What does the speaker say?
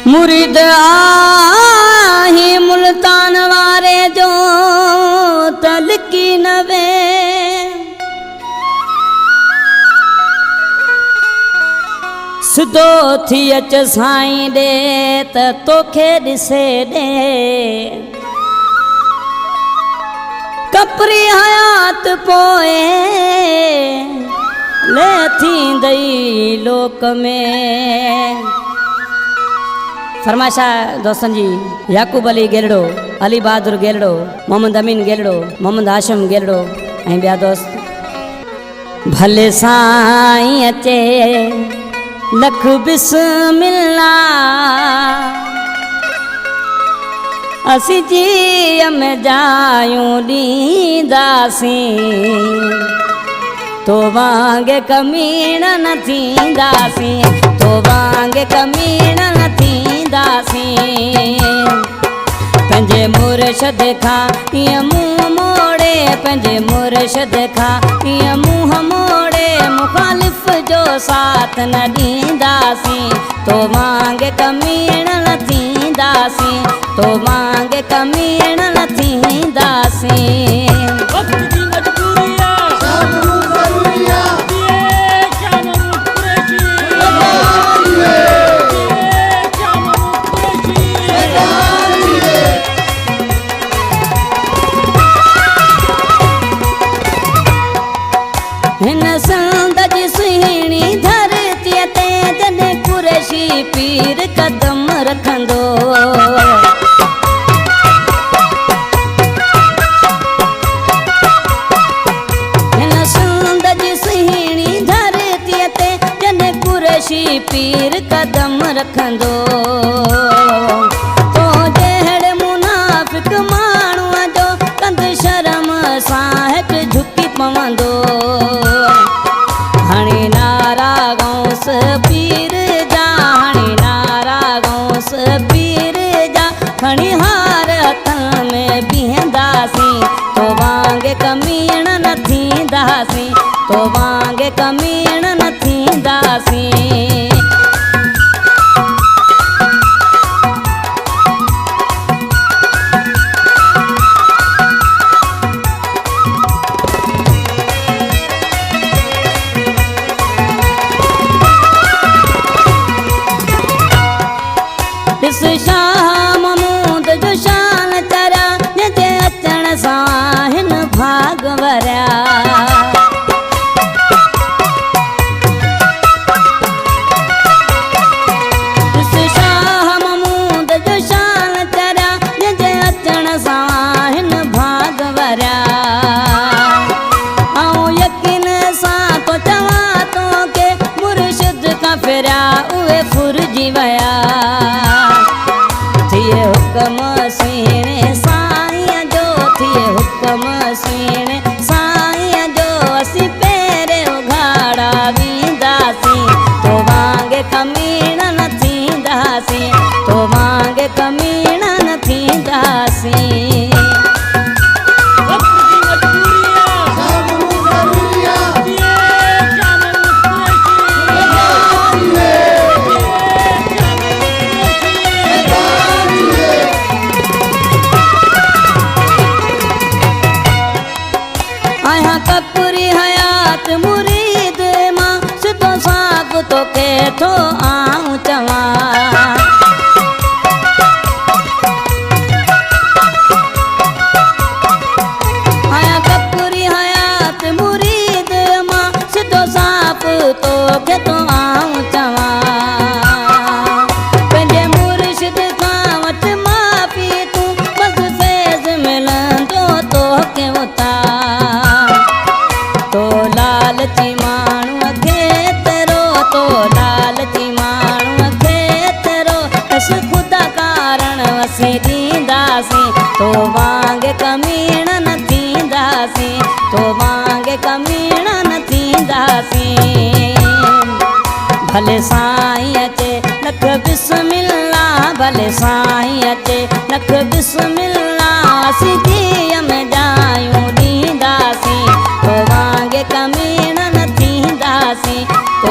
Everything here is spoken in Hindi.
मुरीद आही मुल्तान वारे जो तलकी नवे सिधो थी अच साईं दे त तोखे ॾिसे दे कपरी हयात पोए ले थींदई लोक में। फरमाशा दोस्तन जी याकूब अली गेलड़ो, अली बहादुर गेलड़ो, मोहम्मद अमीन गेलड़ो, मोहम्मद हाशिम गेलड़ो ऐं ॿिया दोस्त। भले साईं अचे लख बिस्मिल्ला असी जीअ में जायूं ॾींदासीं तो वांगे कमीण न थींदासीं, तो वांगे कमीण न थींदासीं। पंहिंजे मुर्शद खां ईअं मुंहुं मोड़े, पंहिंजे मुर्शद खां ईअं मुंहुं मोड़े मुखालिफ़ जो साथ न ॾींदासीं तो वांगे कमीण न थींदासीं, तो वांगे कमीण न थींदासीं। हिन संद जी सुहिणी धरतीअ ते जॾहिं कुरैशी पीर कदम रखंदो हिन संद जी सुहिणी धरतीअ ते जॾहिं कुरैशी पीर कदम रखंदो तो जहिड़े मुनाफ़िक माण्हूअ जो कंद शर्म सां हेठि झुकी पवंदो। हणी नारा गौस पीर जा, हणी नारा गौस पीर जा, खणी हार हथन में बीहंदासीं तो वांगे कमीण न थींदासीं, तो वांगे कमीण न थींदासीं। ॾिस शाह महमूद जो शान चरा जंहिंजे अचण सां हिन भाग वरिया। ॾिस शाह महमूद जो शान चरा जंहिंजे अचण सां हिन भाग वरिया। ऐं यकीन सां तो चवां तोखे मुर्शिद खां फिरिया उहे फुरजी विया। थिए हुक्म सुहिणे साईं जो, थिए हुक्म सुहिणे साईं जो असीं पहिरें उघाड़ा वेंदासीं तो वांगे कमीण न थींदासीं, तो वांगे कमीण न थींदासीं। कपूरी हयात मुरीद मां सिधो साफ़ तोखे थो आऊं चवां। कपूरी हयात मुरीद मां सिधो साफ़ तोखे थो आऊं चवां। पंहिंजे मुर्शिद खां वटि माफ़ी तूं बस फैज़ मिलंदो तोखे उतां। तो लालची माण्हूअ खे तेरो, तो लालची माण्हूअ खे तेरो अस ख़ुदा कारण असीं ॾींदासीं तो वांगे कमीण न थींदासीं, तो वांगे कमीण न थींदासीं। भले साईं अचे लख बिस्मिल्ला, भले साईं अचे लख बिस्मिल्ला असीं जीअ में जायूं ॾींदासीं तो वांगे कमीण न थींदासीं, तो